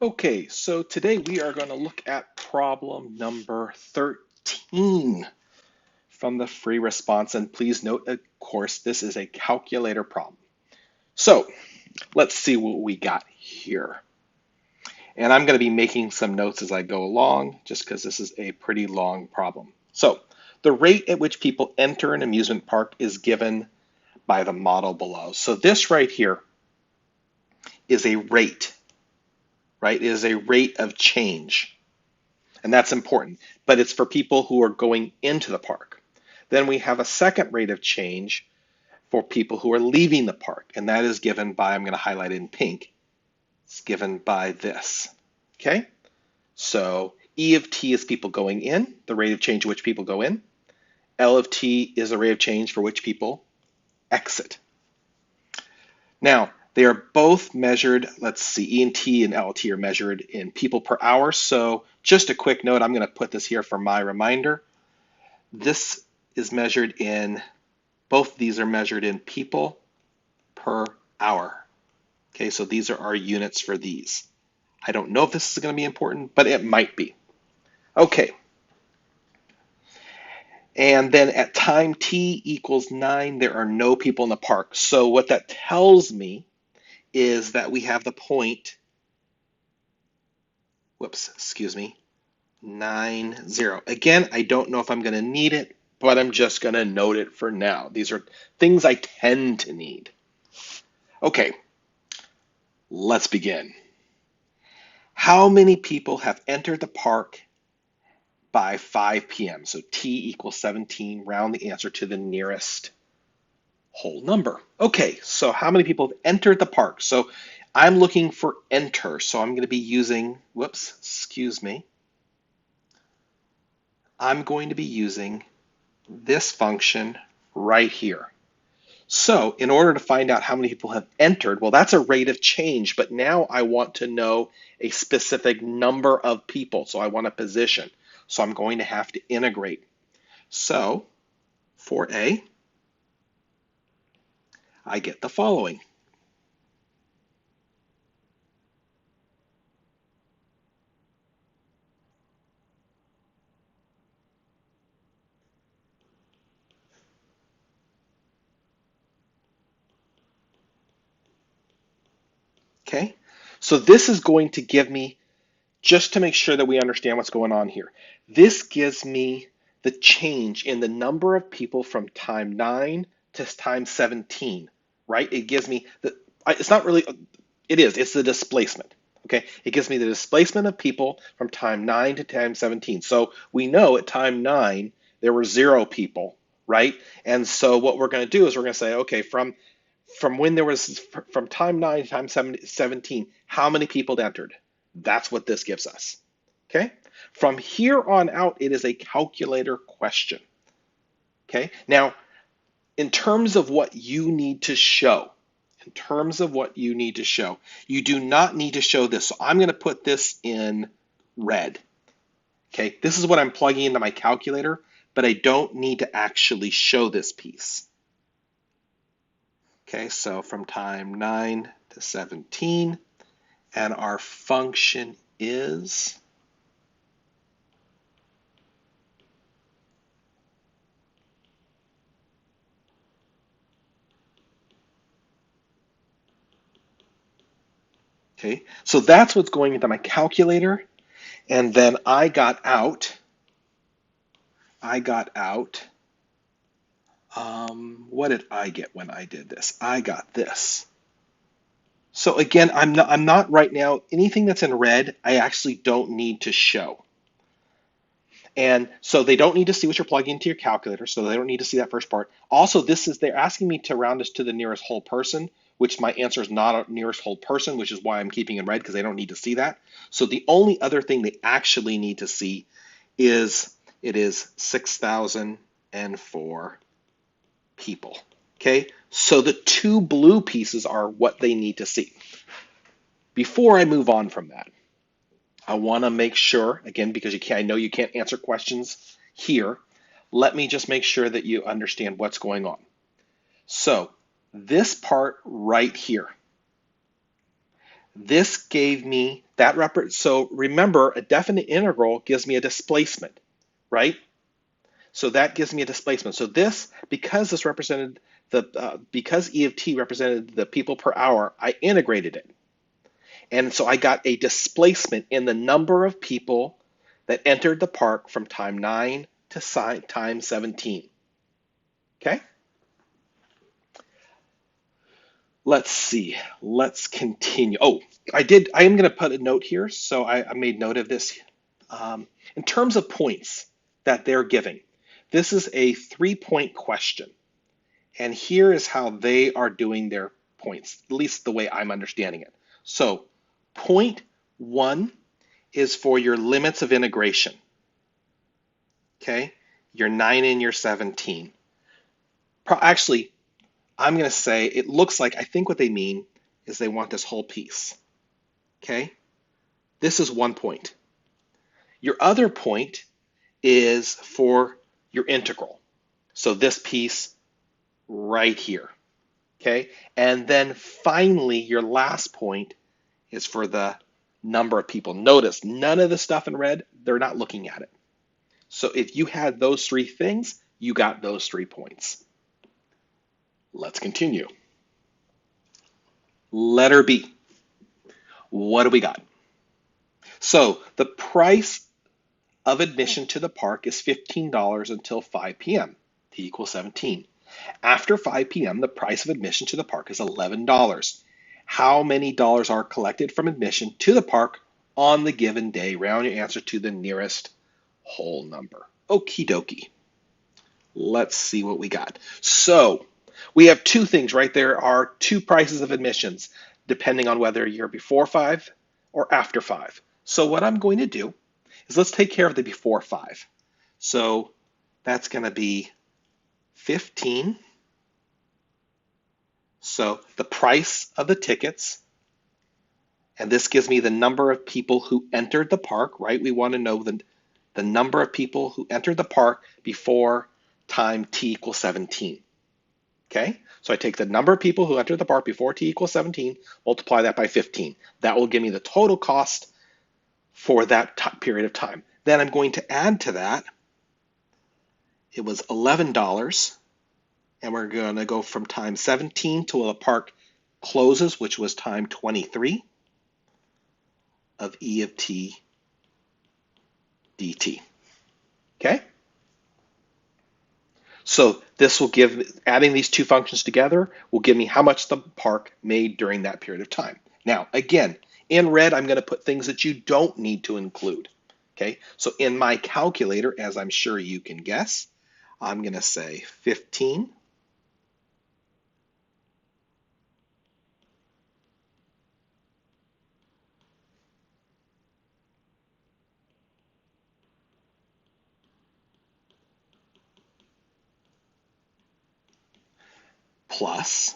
Okay, so today we are going to look at problem number 13 from the free response. And please note, of course, this is a calculator problem. So let's see what we got here. And I'm going to be making some notes as I go along, just because this is a pretty long problem. So the rate at which people enter an amusement park is given by the model below. So this right here is a rate, right? It is a rate of change. And that's important, but it's for people who are going into the park. Then we have a second rate of change for people who are leaving the park, and that is given by, I'm going to highlight it in pink, it's given by this, okay? So E of t is people going in, the rate of change at which people go in. L of t is the rate of change for which people exit. Now, they are both measured, let's see, E and T and L of t are measured in people per hour. So just a quick note, I'm going to put this here for my reminder. This is measured in, both of these are measured in people per hour. Okay, so these are our units for these. I don't know if this is going to be important, but it might be. Okay. And then at time t equals 9, there are no people in the park. So what that tells me is that we have the point, whoops, excuse me, 9, 0. Again, I don't know if I'm going to need it, but I'm just going to note it for now. These are things I tend to need. Okay, let's begin. How many people have entered the park by 5 p.m.? So t equals 17, round the answer to the nearest whole number. Okay, so how many people have entered the park? So I'm looking for enter, so I'm going to be using, whoops, excuse me. I'm going to be using this function right here. So in order to find out how many people have entered, well, that's a rate of change, but now I want to know a specific number of people. So I want a position. So I'm going to have to integrate. So for A, I get the following. Okay, so this is going to give me, just to make sure that we understand what's going on here, this gives me the change in the number of people from time 9 to time 17, right? It gives me the, it's not really, it's the displacement. Okay, it gives me the displacement of people from time 9 to time 17. So we know at time 9 there were 0 people, right? And so what we're going to do is we're going to say, okay, from when there was, from time 9 to time 17, how many people entered? That's what this gives us. Okay, from here on out, it is a calculator question. Okay, now in terms of what you need to show, you do not need to show this. So I'm going to put this in red. Okay, this is what I'm plugging into my calculator, but I don't need to actually show this piece. Okay, so from time 9 to 17, and our function is okay, so that's what's going into my calculator. And then I got out, what did I get when I did this? I got this. So again, I'm not right now, anything that's in red, I actually don't need to show. And so they don't need to see what you're plugging into your calculator, so they don't need to see that first part. Also, they're asking me to round this to the nearest whole person, which my answer is not a nearest whole person, which is why I'm keeping in red, because they don't need to see that. So the only other thing they actually need to see is it is 6,004 people. Okay, so the two blue pieces are what they need to see. Before I move on from that, I want to make sure, again, because I know you can't answer questions here, let me just make sure that you understand what's going on. So this part right here, This gave me that so remember, a definite integral gives me a displacement, right? So that gives me a displacement. So this, because this represented because E of t represented the people per hour, I integrated it. And so I got a displacement in the number of people that entered the park from time 9 to time 17. Okay? Let's see. Let's continue. Oh, I am going to put a note here. So I made note of this. In terms of points that they're giving, this is a 3-point question. And here is how they are doing their points, at least the way I'm understanding it. So point 1 is for your limits of integration. Okay? Your 9 and your 17. Actually, I'm going to say it looks like, I think what they mean is they want this whole piece. Okay? This is 1 point. Your other point is for your integral. So this piece right here. Okay? And then finally, your last point is for the number of people. Notice none of the stuff in red, they're not looking at it. So if you had those 3 things, you got those 3 points. Let's continue. Letter B. What do we got? So the price of admission to the park is $15 until 5 p.m. T equals 17. After 5 p.m., the price of admission to the park is $11. How many dollars are collected from admission to the park on the given day? Round your answer to the nearest whole number. Okie dokie. Let's see what we got. So we have 2 things, right? There are 2 prices of admissions, depending on whether you're before 5 or after 5. So what I'm going to do is let's take care of the before 5. So that's going to be 15. So the price of the tickets, and this gives me the number of people who entered the park, right? We want to know the number of people who entered the park before time t equals 17. Okay, so I take the number of people who entered the park before t equals 17, multiply that by 15. That will give me the total cost for that period of time. Then I'm going to add to that, it was $11, and we're going to go from time 17 till the park closes, which was time 23 of E of t dt. Okay? So this will adding these 2 functions together will give me how much the park made during that period of time. Now, again, in red, I'm going to put things that you don't need to include. Okay, so in my calculator, as I'm sure you can guess, I'm going to say 15 plus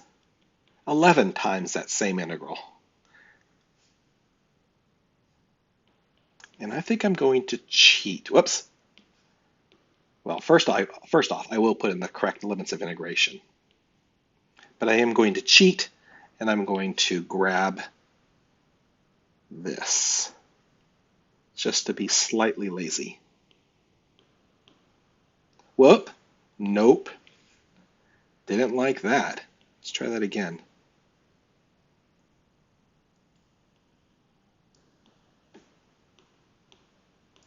11 times that same integral. And I think I'm going to cheat. Whoops. Well, first off, I will put in the correct limits of integration. But I am going to cheat, and I'm going to grab this, just to be slightly lazy. Whoop. Nope. Didn't like that. Let's try that again.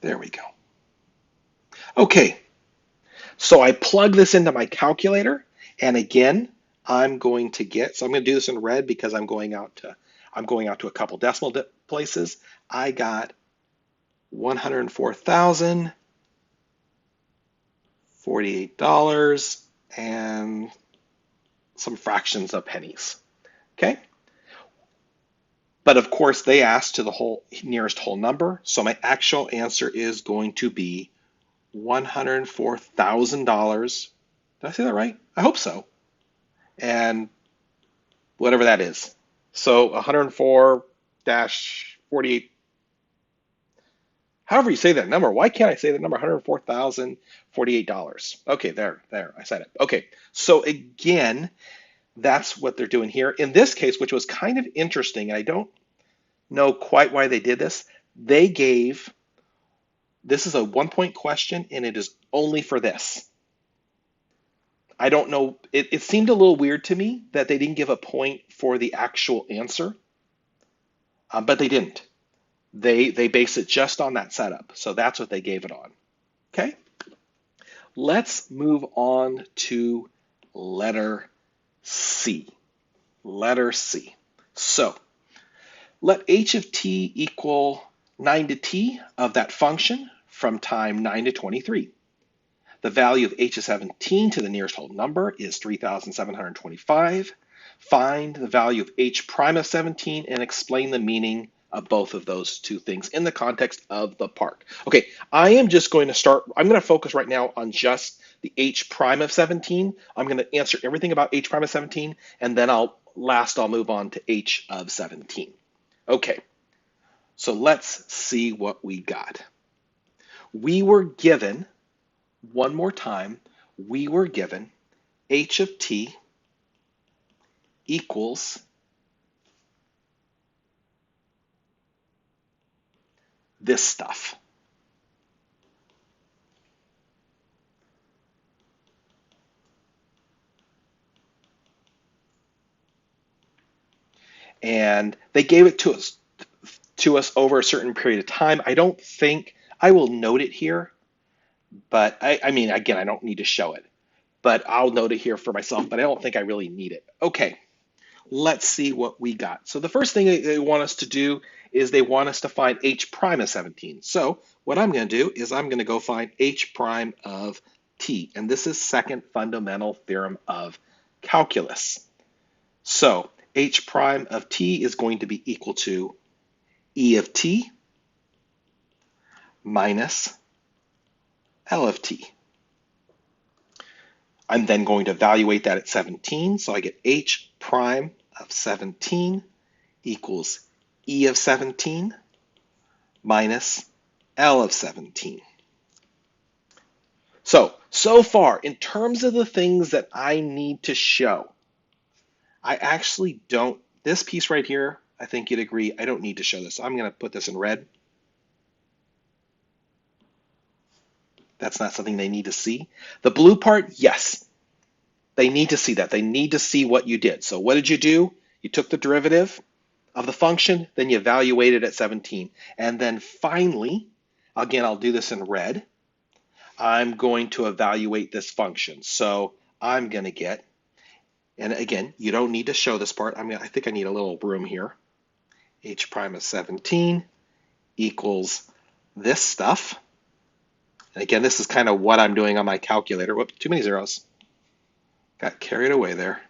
There we go. Okay, so I plug this into my calculator, and again, I'm going to get, so I'm going to do this in red because I'm going out to a couple decimal places. I got 104,048 and some fractions of pennies. Okay? But of course, they asked to the nearest whole number, so my actual answer is going to be $104,000. Did I say that right? I hope so. And whatever that is. So 104-48. However you say that number. Why can't I say that number? $104,048. Okay, there, I said it. Okay, so again, that's what they're doing here. In this case, which was kind of interesting, and know quite why they did this. They gave, this is a 1 point question and it is only for this. I don't know, it seemed a little weird to me that they didn't give a point for the actual answer, but they didn't. They base it just on that setup. So that's what they gave it on. Okay, let's move on to letter C. Letter C. So let h of t equal 9 to t of that function from time 9 to 23. The value of h of 17 to the nearest whole number is 3,725. Find the value of h prime of 17 and explain the meaning of both of those two things in the context of the park. Okay, I am just going to start, I'm going to focus right now on just the h prime of 17. I'm going to answer everything about h prime of 17, and then I'll move on to h of 17. Okay, so let's see what we got. We were given, one more time, we were given h of t equals this stuff. And they gave it to us over a certain period of time. I don't think, I will note it here, but I mean, again, I don't need to show it, but I'll note it here for myself, but I don't think I really need it. Okay, let's see what we got. So the first thing they want us to do is they want us to find h prime of 17. So what I'm going to do is I'm going to go find h prime of t, and this is second fundamental theorem of calculus. So h prime of t is going to be equal to e of t minus L of t. I'm then going to evaluate that at 17, so I get h prime of 17 equals e of 17 minus L of 17. So far, in terms of the things that I need to show, I actually don't, this piece right here, I think you'd agree, I don't need to show this. So I'm going to put this in red. That's not something they need to see. The blue part, yes, they need to see that. They need to see what you did. So what did you do? You took the derivative of the function, then you evaluated at 17. And then finally, again, I'll do this in red, I'm going to evaluate this function. So I'm going to get, and again, you don't need to show this part. I think I need a little room here. H prime of 17 equals this stuff. And again, this is kind of what I'm doing on my calculator. Whoops, too many zeros. Got carried away there.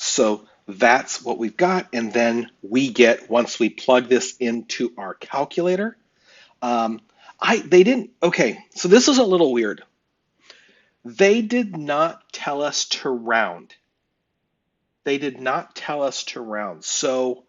So that's what we've got. And then we get, once we plug this into our calculator, they didn't, okay, so this is a little weird. They did not tell us to round. They did not tell us to round. So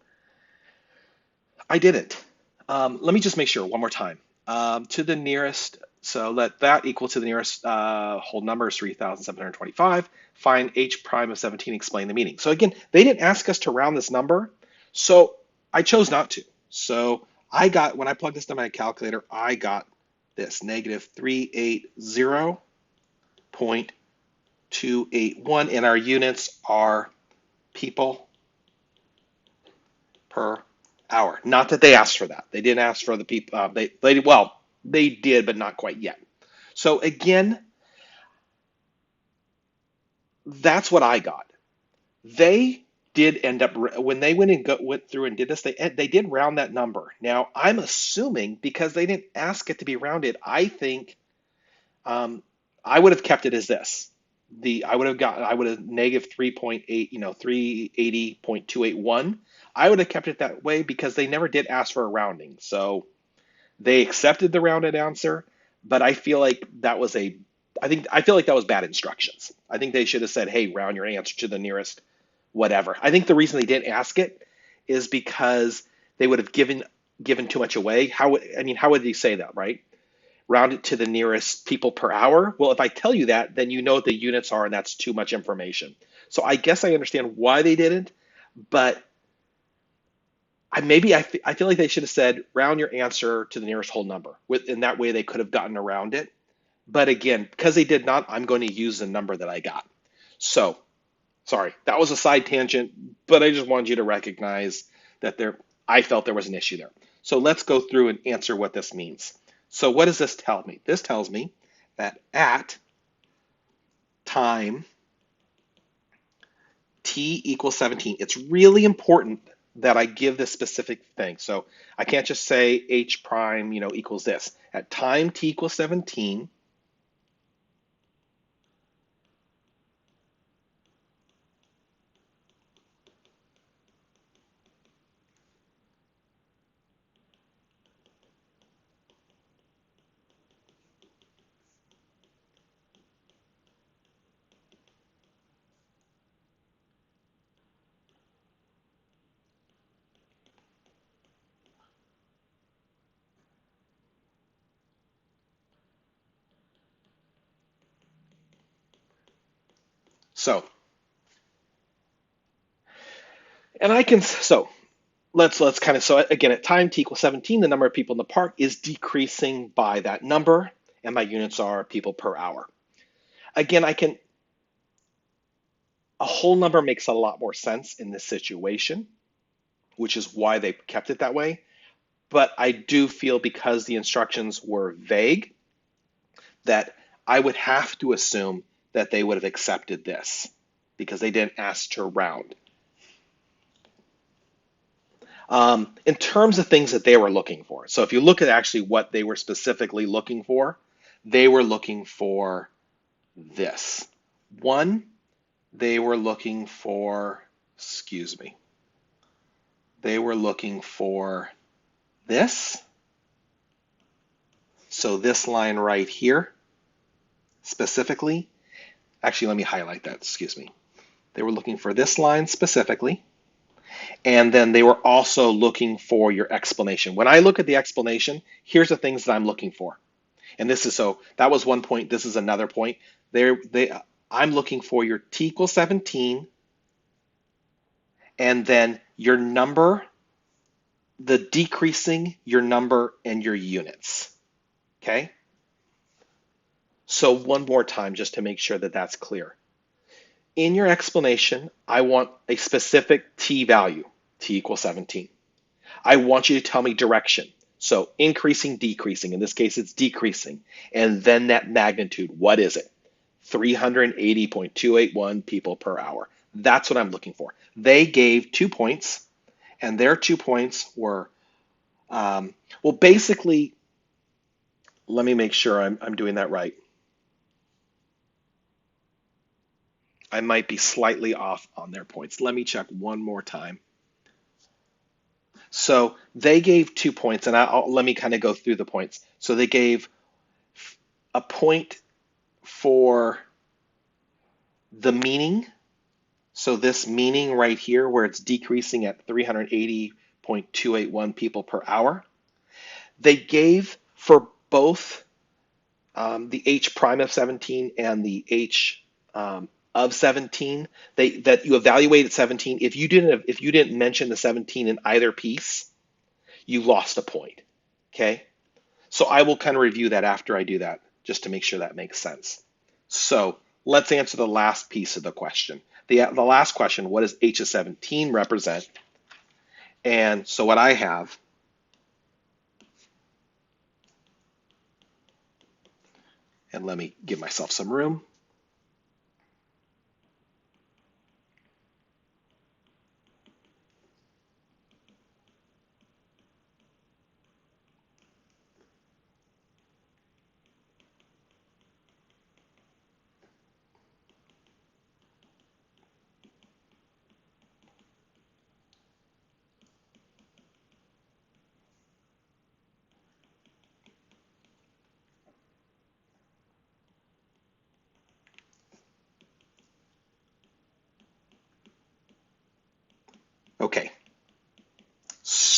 I didn't. Let me just make sure one more time. To the nearest, so let that equal to the nearest whole number is 3,725. Find h prime of 17, explain the meaning. So again, they didn't ask us to round this number, so I chose not to. So I got, when I plugged this into my calculator, I got this, negative 380.281, and our units are people per hour. Not that they asked for that. They didn't ask for the people. They did, but not quite yet. So again, that's what I got. They did end up, when they went through and did this, they did round that number. Now I'm assuming because they didn't ask it to be rounded, I think I would have kept it as this. I would have negative 3.8, 380.281. I would have kept it that way because they never did ask for a rounding. So they accepted the rounded answer, but I feel like that was I feel like that was bad instructions. I think they should have said, hey, round your answer to the nearest whatever. I think the reason they didn't ask it is because they would have given too much away. How would they say that, right? Round it to the nearest people per hour. Well, if I tell you that, then you know what the units are, and that's too much information. So I guess I understand why they didn't, but I feel like they should have said round your answer to the nearest whole number. In that way, they could have gotten around it. But again, because they did not, I'm going to use the number that I got. So, sorry, that was a side tangent, but I just wanted you to recognize that I felt there was an issue there. So let's go through and answer what this means. So what does this tell me? This tells me that at time t equals 17, it's really important that I give this specific thing. So I can't just say h prime, equals this. At time t equals 17, so, and I can, so let's kind of, so again, at time t equals 17, the number of people in the park is decreasing by that number, and my units are people per hour. Again, a whole number makes a lot more sense in this situation, which is why they kept it that way. But I do feel because the instructions were vague, that I would have to assume that they would have accepted this because they didn't ask to round. In terms of things that they were looking for, so if you look at actually what they were specifically looking for, they were looking for this. One, they were looking for, they were looking for this. So this line right here, specifically, actually, let me highlight that, They were looking for this line specifically. And then they were also looking for your explanation. When I look at the explanation, here's the things that I'm looking for. And this is, so that was one point. This is another point. I'm looking for your t equals 17, and then your number, the decreasing, your number, and your units. Okay? So one more time, just to make sure that that's clear. In your explanation, I want a specific t value, t equals 17. I want you to tell me direction. So increasing, decreasing. In this case, it's decreasing. And then that magnitude, what is it? 380.281 people per hour. That's what I'm looking for. They gave 2 points, and their 2 points were, well, basically, let me make sure I'm doing that right. I might be slightly off on their points. Let me check one more time. So they gave 2 points, and let me kind of go through the points. So they gave a point for the meaning. So this meaning right here, where it's decreasing at 380.281 people per hour. They gave for both the H prime of 17 and the H of 17, that you evaluated 17. If you didn't mention the 17 in either piece, you lost a point. Okay, so I will kind of review that after I do that, just to make sure that makes sense. So let's answer the last piece of the question. The last question: what does H of 17 represent? And so what I have, and let me give myself some room.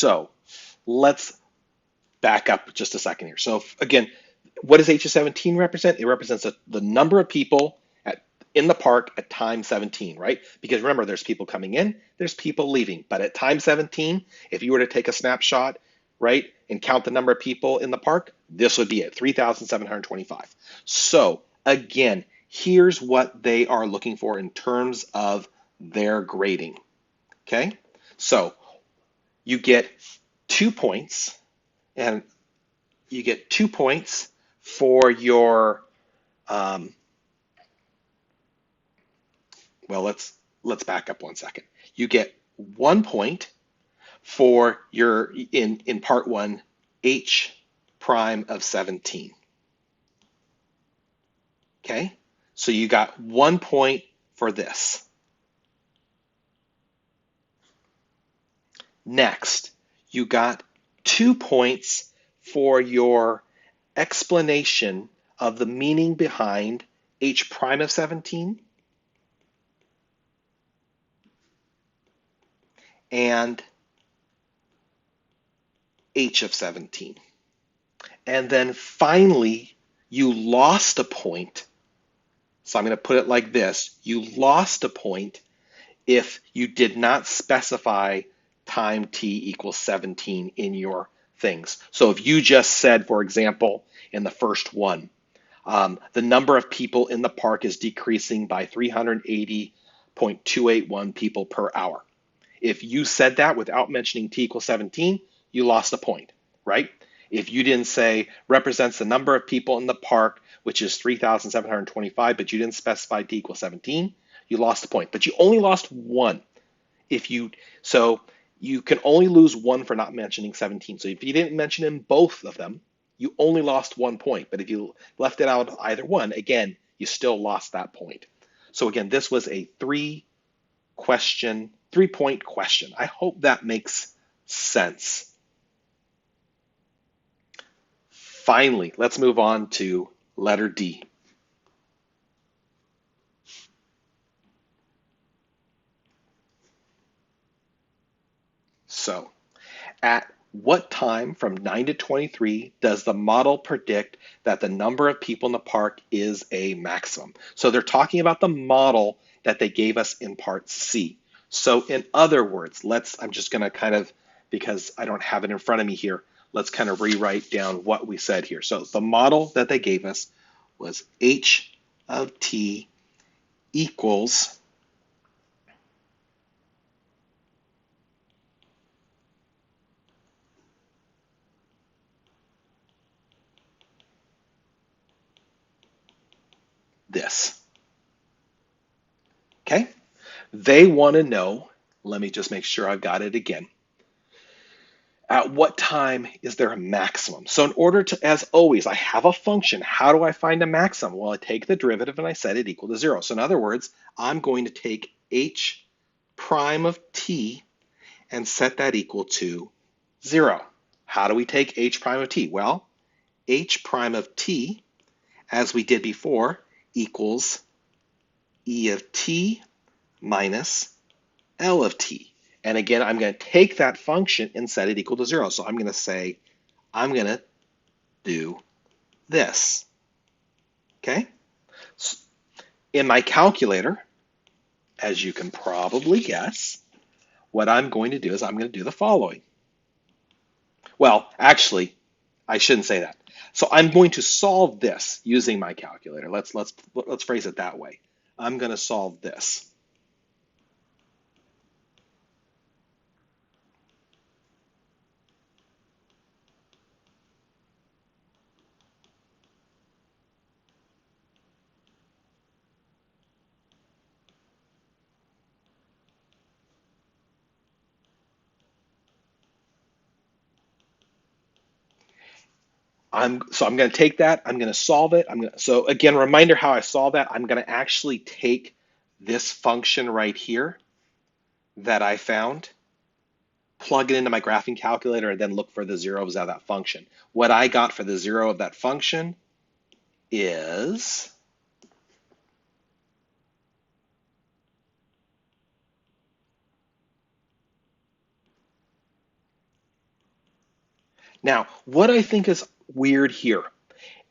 So let's back up just a second here. So again, what does H of 17 represent? It represents the number of people in the park at time 17, right? Because remember, there's people coming in, there's people leaving. But at time 17, if you were to take a snapshot, right, and count the number of people in the park, this would be it, 3,725. So again, here's what they are looking for in terms of their grading, okay? So you get 2 points, and you get 2 points for your, well, let's back up 1 second. You get 1 point for your, in part 1, H prime of 17. Okay, so you got 1 point for this. Next, you got 2 points for your explanation of the meaning behind H prime of 17 and H of 17. And then finally, you lost a point. So I'm going to put it like this. You lost a point if you did not specify time t equals 17 in your things. So if you just said, for example, in the first one, the number of people in the park is decreasing by 380.281 people per hour. If you said that without mentioning t equals 17, you lost a point, right? If you didn't say represents the number of people in the park, which is 3,725, but you didn't specify t equals 17, you lost a point. But you only lost one. So you can only lose one for not mentioning 17. So if you didn't mention in both of them, you only lost 1 point. But if you left it out of either one, again, you still lost that point. So again, this was a 3-point question. I hope that makes sense. Finally, let's move on to letter D. So, at what time from 9 to 23 does the model predict that the number of people in the park is a maximum? So they're talking about the model that they gave us in part C. So in other words, I'm just going to kind of, because I don't have it in front of me here, let's kind of rewrite down what we said here. So the model that they gave us was H of t equals this. Okay? They want to know, let me just make sure I've got it again. At what time is there a maximum? So in order to, as always, I have a function. How do I find a maximum? Well, I take the derivative and I set it equal to 0. So in other words, I'm going to take h prime of t and set that equal to 0. How do we take h prime of t? Well, h prime of t, as we did before, equals e of t minus L of t. And again, I'm going to take that function and set it equal to 0. So I'm going to say, I'm going to do this. Okay? In my calculator, as you can probably guess, what I'm going to do is I'm going to do the following. Well, actually, I shouldn't say that. So I'm going to solve this using my calculator. Let's phrase it that way. I'm going to solve this. So I'm going to take that. I'm going to solve it. So again, reminder how I solve that. I'm going to actually take this function right here that I found, plug it into my graphing calculator, and then look for the zeros out of that function. What I got for the zero of that function is Now, what I think is weird here,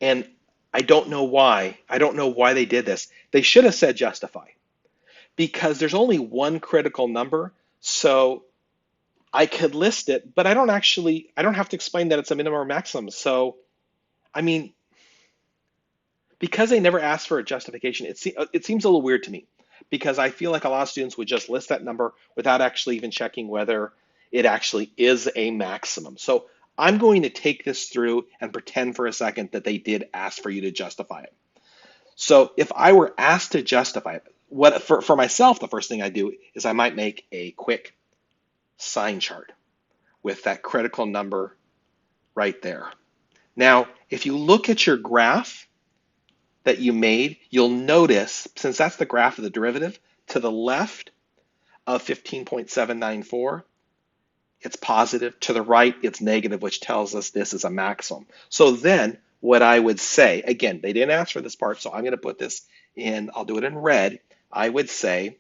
and I don't know why, they did this. They should have said justify because there's only one critical number. So I could list it, but I don't have to explain that it's a minimum or maximum. So, I mean, because they never asked for a justification, it seems a little weird to me because I feel like a lot of students would just list that number without actually even checking whether it actually is a maximum. So I'm going to take this through and pretend for a second that they did ask for you to justify it. So if I were asked to justify it, for myself, the first thing I do is I might make a quick sign chart with that critical number right there. Now, if you look at your graph that you made, you'll notice, since that's the graph of the derivative, to the left of 15.794, it's positive. To the right, it's negative, which tells us this is a maximum. So then what I would say, again, they didn't ask for this part, so I'm going to put this in, I'll do it in red. I would say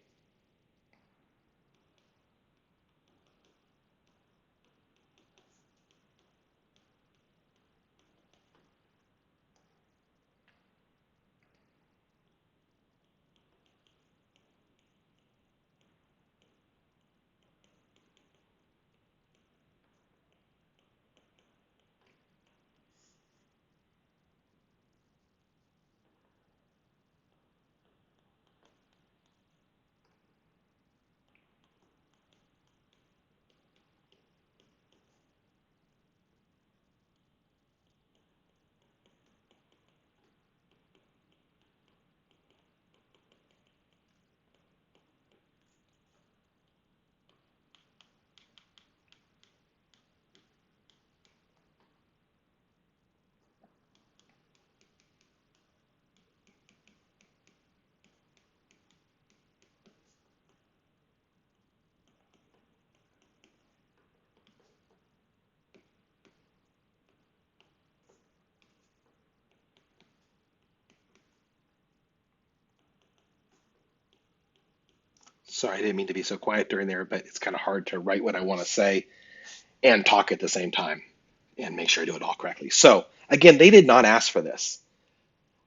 sorry, I didn't mean to be so quiet during there, but it's kind of hard to write what I want to say and talk at the same time and make sure I do it all correctly. So again, they did not ask for this.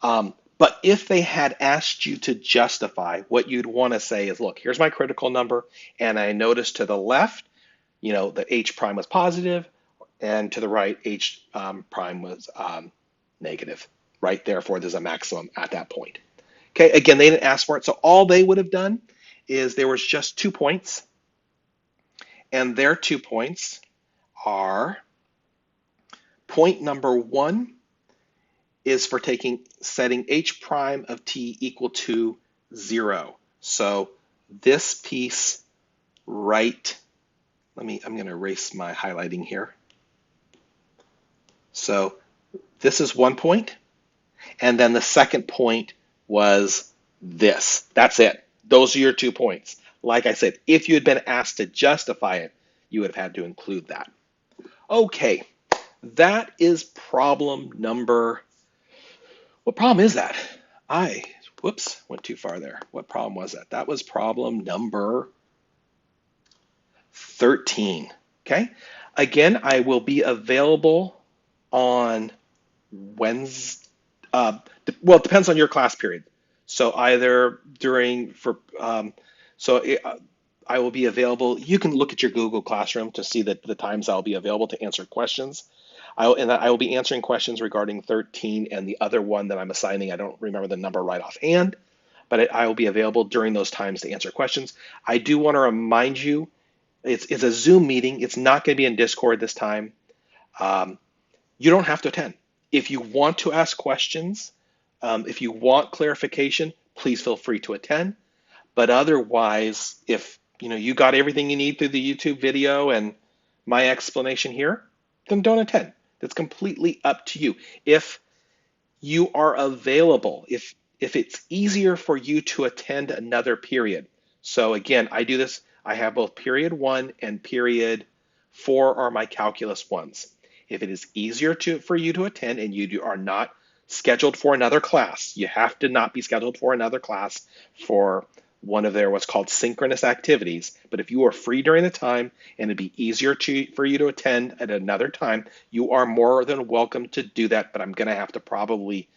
But if they had asked you to justify, what you'd want to say is, look, here's my critical number, and I noticed to the left, the H prime was positive, and to the right, H prime was negative, right? Therefore, there's a maximum at that point. Okay, again, they didn't ask for it, so all they would have done is there was just 2 points, and their 2 points are point number 1 is for setting h prime of t equal to 0. So this piece right, I'm going to erase my highlighting here. So this is 1 point, and then the second point was this. That's it. Those are your 2 points. Like I said, if you had been asked to justify it, you would have had to include that. Okay, that is problem number. What problem is that? Whoops, went too far there. What problem was that? That was problem number 13. Okay, again, I will be available on Wednesday. Well, it depends on your class period. So either I will be available. You can look at your Google Classroom to see the times I'll be available to answer questions. I will be answering questions regarding 13 and the other one that I'm assigning. I don't remember the number right offhand, but I will be available during those times to answer questions. I do want to remind you, it's a Zoom meeting. It's not going to be in Discord this time. You don't have to attend. If you want to ask questions, if you want clarification, please feel free to attend. But otherwise, if you got everything you need through the YouTube video and my explanation here, then don't attend. That's completely up to you. If you are available, if it's easier for you to attend another period. So again, I do this. I have both period 1 and period 4 are my calculus ones. If it is easier for you to attend and you are not scheduled for another class, you have to not be scheduled for another class for one of their what's called synchronous activities. But if you are free during the time and it'd be easier for you to attend at another time, you are more than welcome to do that. But I'm going to have to probably,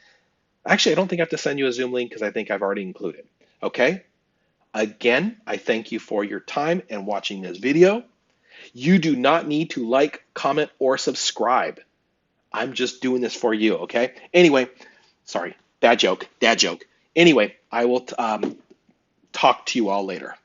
actually, I don't think I have to send you a Zoom link because I think I've already included. Okay? Again, I thank you for your time and watching this video. You do not need to like, comment, or subscribe. I'm just doing this for you, okay? Anyway, sorry, dad joke. Anyway, I will talk to you all later.